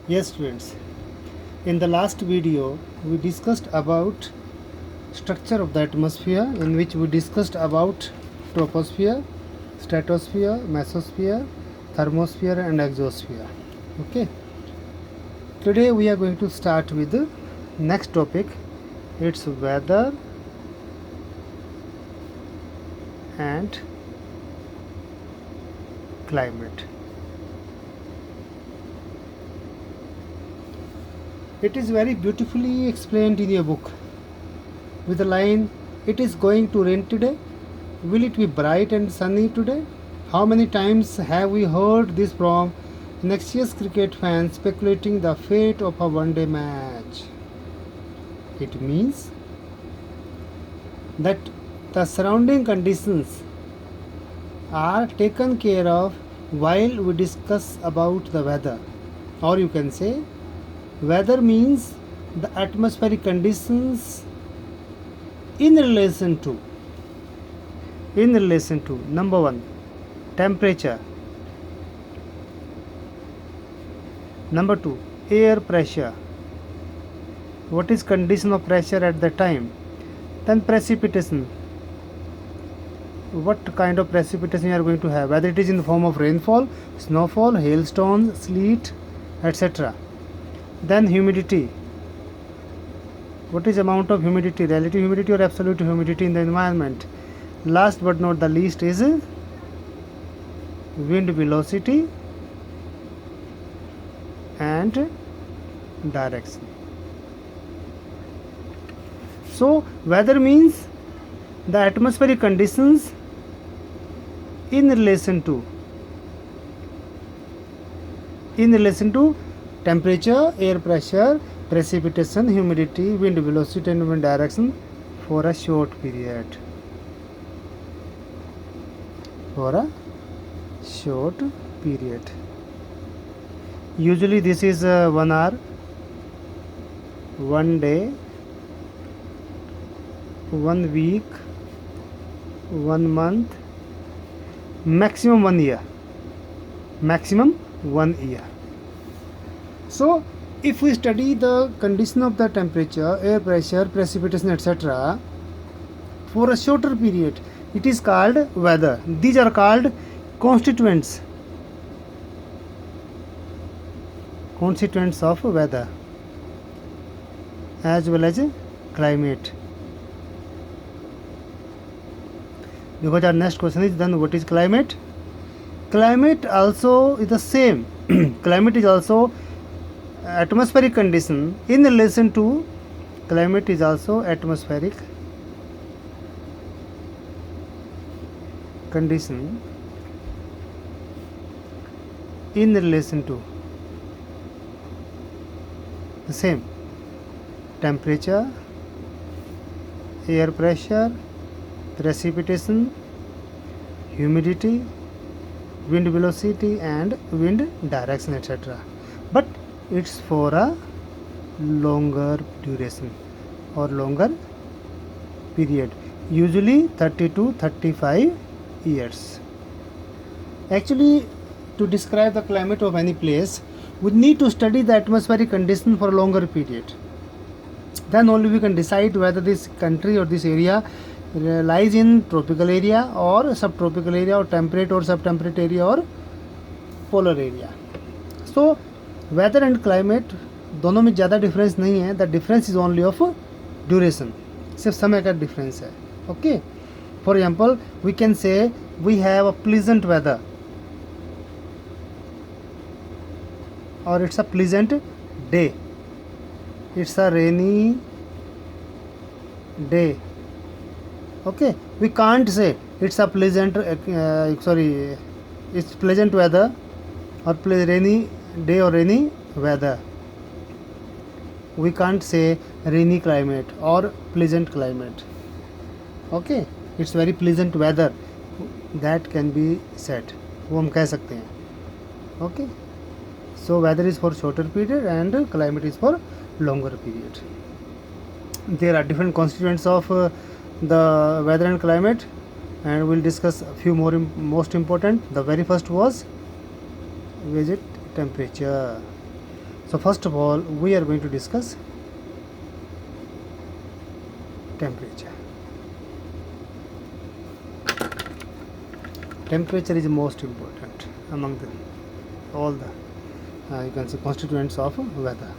Yes students, in the last video we discussed about structure of the atmosphere, in which we discussed about troposphere, stratosphere, mesosphere, thermosphere and exosphere. Okay, today we are going to start with the next topic. It's weather and climate. It is very beautifully explained in your book with the line, it is going to rain today. Will it be bright and sunny today? How many times have we heard this from next year's cricket fans speculating the fate of a one-day match? It means that the surrounding conditions are taken care of while we discuss about the weather. Or you can say, weather means the atmospheric conditions in relation to number 1, temperature, number 2, air pressure, what is condition of pressure at the time, then precipitation, what kind of precipitation you are going to have, whether it is in the form of rainfall, snowfall, hailstones, sleet, etc. Then humidity, what is amount of humidity, relative humidity or absolute humidity in the environment. Last but not the least is wind velocity and direction. So weather means the atmospheric conditions in relation to temperature, air pressure, precipitation, humidity, wind velocity and wind direction for a short period. Usually this is 1 hour, 1 day, 1 week, 1 month, maximum 1 year. So if we study the condition of the temperature, air pressure, precipitation, etc. for a shorter period, it is called weather. These are called constituents of weather as well as climate. Because our next question is, then what is climate? Climate also is the same. Climate is also atmospheric condition in relation to climate is also atmospheric condition in relation to the same temperature, air pressure, precipitation, humidity, wind velocity and wind direction, etc. But it's for a longer duration or longer period, usually 30 to 35 years. Actually, to describe the climate of any place, we need to study the atmospheric condition for a longer period. Then only we can decide whether this country or this area lies in tropical area or subtropical area or temperate or subtemperate area or polar area. So weather and climate दोनों में ज़्यादा difference नहीं है. The difference is only of duration, सिर्फ समय का difference है. Okay, for example we can say we have a pleasant weather और it's a pleasant day, it's a rainy day. Okay, we can't say it's a pleasant it's pleasant weather or rainy day or rainy weather. We can't say rainy climate or pleasant climate. Okay, it's very pleasant weather, that can be said, वो हम कह सकते हैं. Okay, so weather is for shorter period and climate is for longer period. There are different constituents of the weather and climate, and we'll discuss a few more most important. The very first was temperature. So first of all, we are going to discuss temperature. Temperature is most important among all the you can say constituents of weather.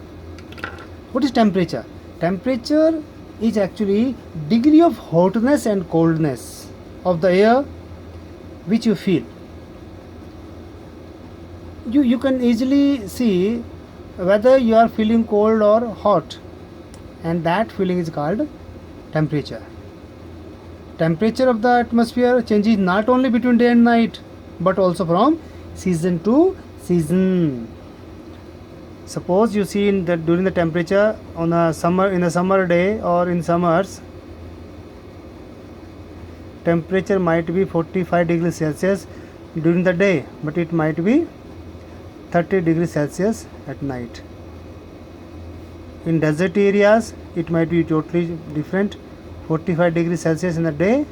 What is temperature? Temperature is actually degree of hotness and coldness of the air which you feel. You can easily see whether you are feeling cold or hot, and that feeling is called temperature. Temperature of the atmosphere changes not only between day and night but also from season to season. Suppose you see during the temperature in a summer day or in summers, temperature might be 45 degrees Celsius during the day, but it might be 30 degrees Celsius at night. In desert areas, it might be totally different, 45 degrees Celsius in the day,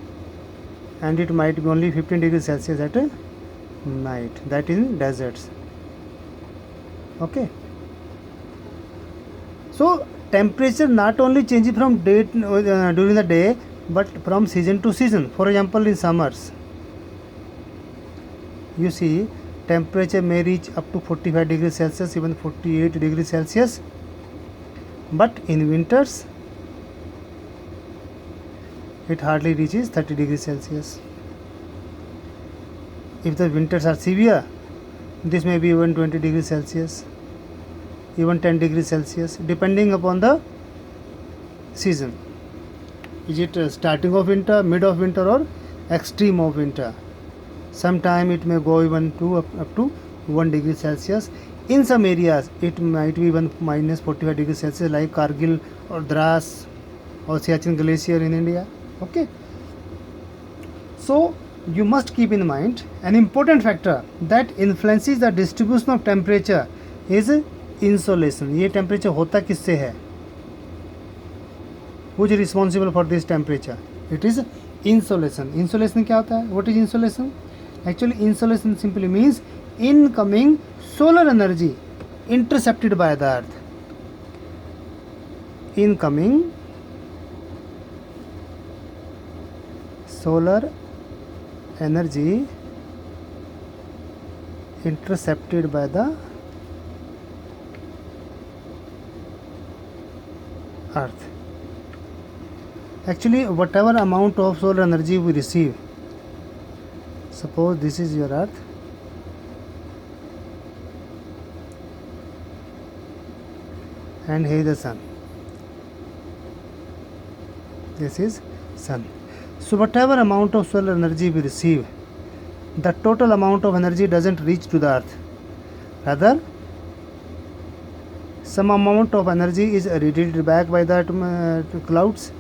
and it might be only 15 degrees Celsius at night. That is in deserts. Okay. So temperature not only changes from during the day but from season to season. For example, in summers, you see temperature may reach up to 45 degrees Celsius, even 48 degrees Celsius. But in winters, it hardly reaches 30 degrees Celsius. If the winters are severe, this may be even 20 degrees Celsius, even 10 degrees Celsius, depending upon the season. Is it starting of winter, mid of winter, or extreme of winter? Sometime it may go even up to 1 degree Celsius. In some areas, it might be even minus 45 degrees Celsius, like Kargil or Dras or Siachen Glacier in India. Okay. So you must keep in mind an important factor that influences the distribution of temperature is insolation. ये temperature होता किससे है? Who is responsible for this temperature? It is insolation. Insolation क्या होता है? What is insolation? Actually, insolation simply means incoming solar energy intercepted by the earth. Incoming solar energy intercepted by the earth. Actually, whatever amount of solar energy we receive, suppose this is your earth, and here is the sun. This is sun. So whatever amount of solar energy we receive, the total amount of energy doesn't reach to the earth. Rather, some amount of energy is radiated back by the clouds.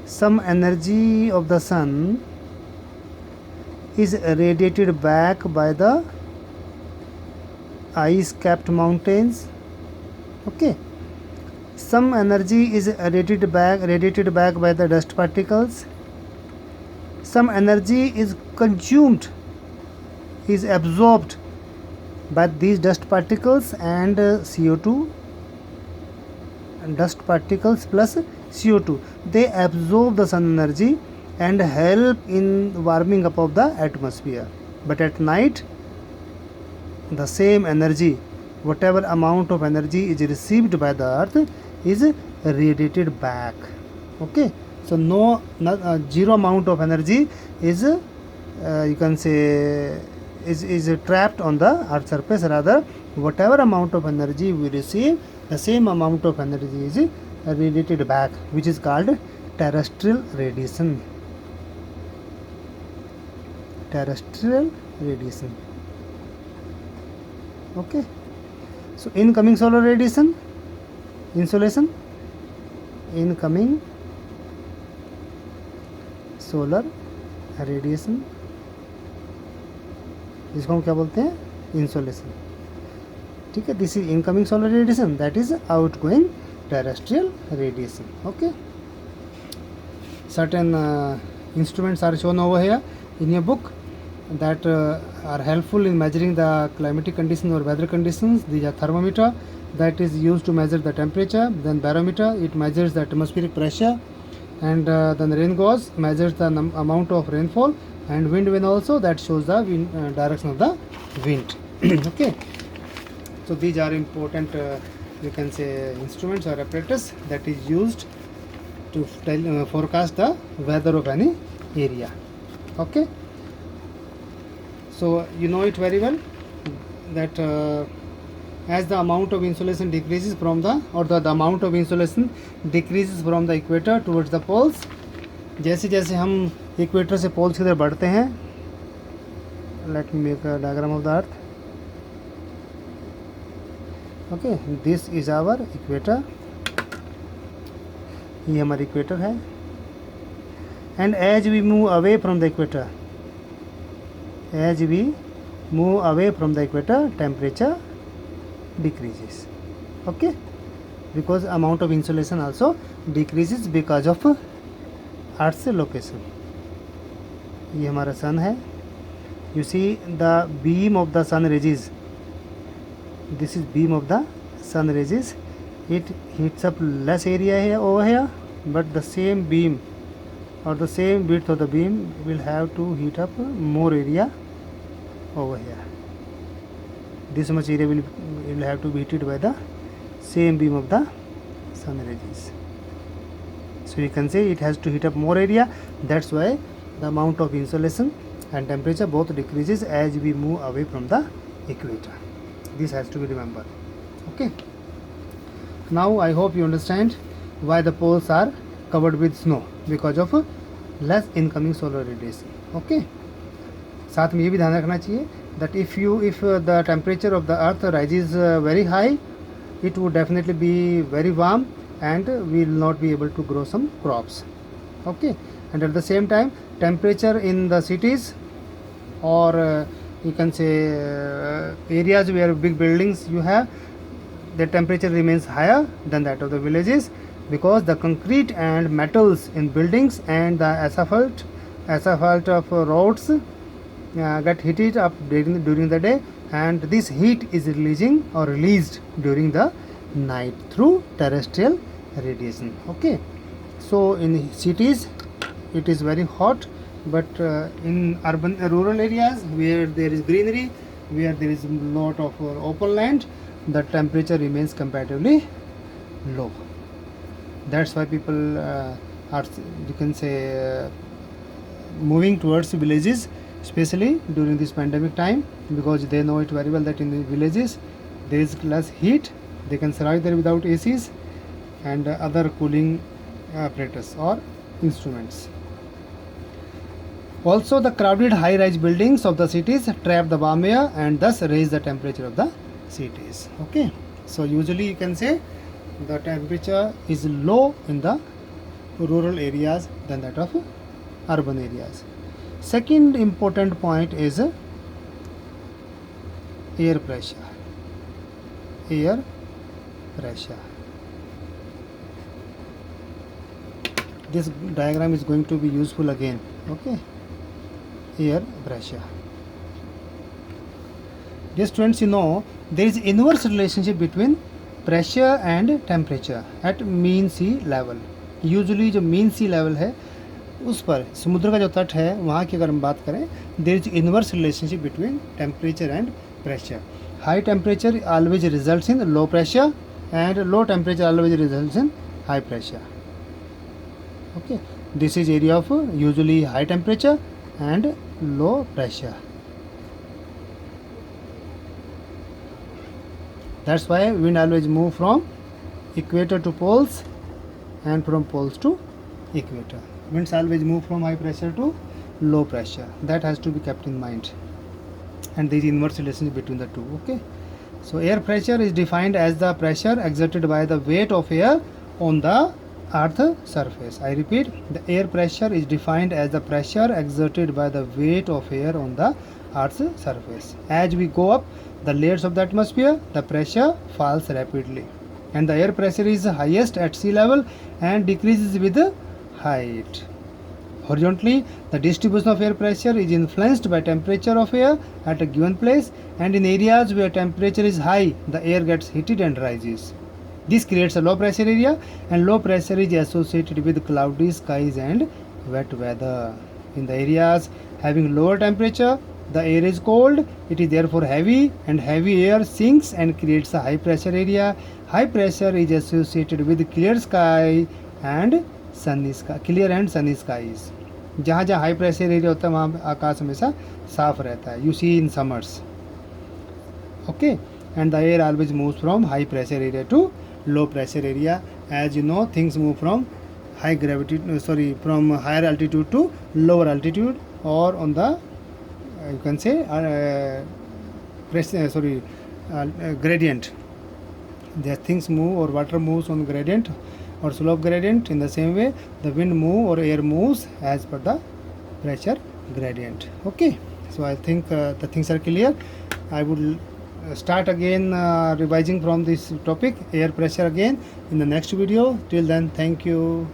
Some energy of the sun is radiated back by the ice-capped mountains. Okay. Some energy is radiated back by the dust particles. Some energy is consumed, is absorbed by these dust particles and CO2. And dust particles plus CO2, they absorb the sun energy and help in warming up of the atmosphere. But at night, the same energy, whatever amount of energy is received by the earth, is radiated back. Okay, so zero amount of energy is you can say is trapped on the earth's surface. Rather, whatever amount of energy we receive, the same amount of energy is radiated back, which is called terrestrial radiation. Terrestrial radiation. Okay, so incoming solar radiation, insolation, incoming solar radiation, इसको हम क्या बोलते हैं? Insolation. ठीक है, this is incoming solar radiation, that is outgoing terrestrial radiation. Okay, certain instruments are shown over here in your book. that are helpful in measuring the climatic conditions or weather conditions. These are thermometer, that is used to measure the temperature. Then barometer, it measures the atmospheric pressure. And then rain gauge measures the amount of rainfall. And wind vane also, that shows the wind, direction of the wind. Okay, so these are important you can say instruments or apparatus that is used to forecast the weather of any area. Okay, so you know it very well that as the amount of insolation decreases from the amount of insolation decreases from the equator towards the poles, जैसे जैसे हम equator से poles की तरफ बढ़ते हैं, let me make a diagram of the earth. Okay, this is our equator, ये हमारा इक्वेटर है. And as we move away from the equator, temperature decreases. Okay, because amount of insolation also decreases because of Earth's location. ये हमारा सन है. You see the beam of the sun rays. This is beam of the sun rays. It heats up less area here over here, but the same beam or the same width of the beam will have to heat up more area over here. This much area will have to be heated by the same beam of the sun rays. So you can say it has to heat up more area. That's why the amount of insolation and temperature both decreases as we move away from the equator. This has to be remembered. Okay. Now I hope you understand why the poles are covered with snow, because of less incoming solar radiation. Okay. साथ में ये भी ध्यान रखना चाहिए that if the temperature of the earth rises very high, it would definitely be very warm and we will not be able to grow some crops. Okay, and at the same time temperature in the cities or you can say areas where big buildings you have, the temperature remains higher than that of the villages, because the concrete and metals in buildings and the asphalt of roads get heated up during the day, and this heat is released during the night through terrestrial radiation. Okay, so in cities it is very hot, but in rural areas where there is greenery, where there is lot of open land, the temperature remains comparatively low. That's why people are, you can say, moving towards villages, especially during this pandemic time, because they know it very well that in the villages there is less heat, they can survive there without ACs and other cooling apparatus or instruments. Also, the crowded high-rise buildings of the cities trap the warm air and thus raise the temperature of the cities. Okay, so usually you can say the temperature is low in the rural areas than that of urban areas. Second important point is air pressure. Air pressure. This diagram is going to be useful again. Okay. Air pressure. Dear students, you know there is inverse relationship between pressure and temperature at mean sea level. Usually जो mean sea level है उस पर समुद्र का जो तट है वहाँ की अगर हम बात करें, there is inverse relationship between temperature and pressure. High temperature always results in low pressure and low temperature always results in high pressure. Okay, this is area of usually high temperature and low pressure. That's why wind always move from equator to poles and from poles to equator. Winds always move from high pressure to low pressure. That has to be kept in mind. And there is inverse relationship between the two. Okay. So air pressure is defined as the pressure exerted by the weight of air on the earth surface. I repeat, the air pressure is defined as the pressure exerted by the weight of air on the earth's surface. As we go up the layers of the atmosphere, the pressure falls rapidly. And the air pressure is highest at sea level and decreases with height. Horizontally, the distribution of air pressure is influenced by temperature of air at a given place, and in areas where temperature is high, the air gets heated and rises. This creates a low pressure area, and low pressure is associated with cloudy skies and wet weather. In the areas having lower temperature, the air is cold, it is therefore heavy, and heavy air sinks and creates a high pressure area. High pressure is associated with clear sky and sunny sky, clear and sunny skies. जहाँ जहाँ high pressure area होता है वहाँ आकाश हमेशा साफ रहता है. You see in summers. Okay, and the air always moves from high pressure area to low pressure area. As you know, things move from from higher altitude to lower altitude, or on the you can say gradient. The things move, or water moves on gradient or slope gradient. In the same way, the wind move or air moves as per the pressure gradient. Okay, so I think the things are clear. I would start again revising from this topic, air pressure, again in the next video. Till then, thank you.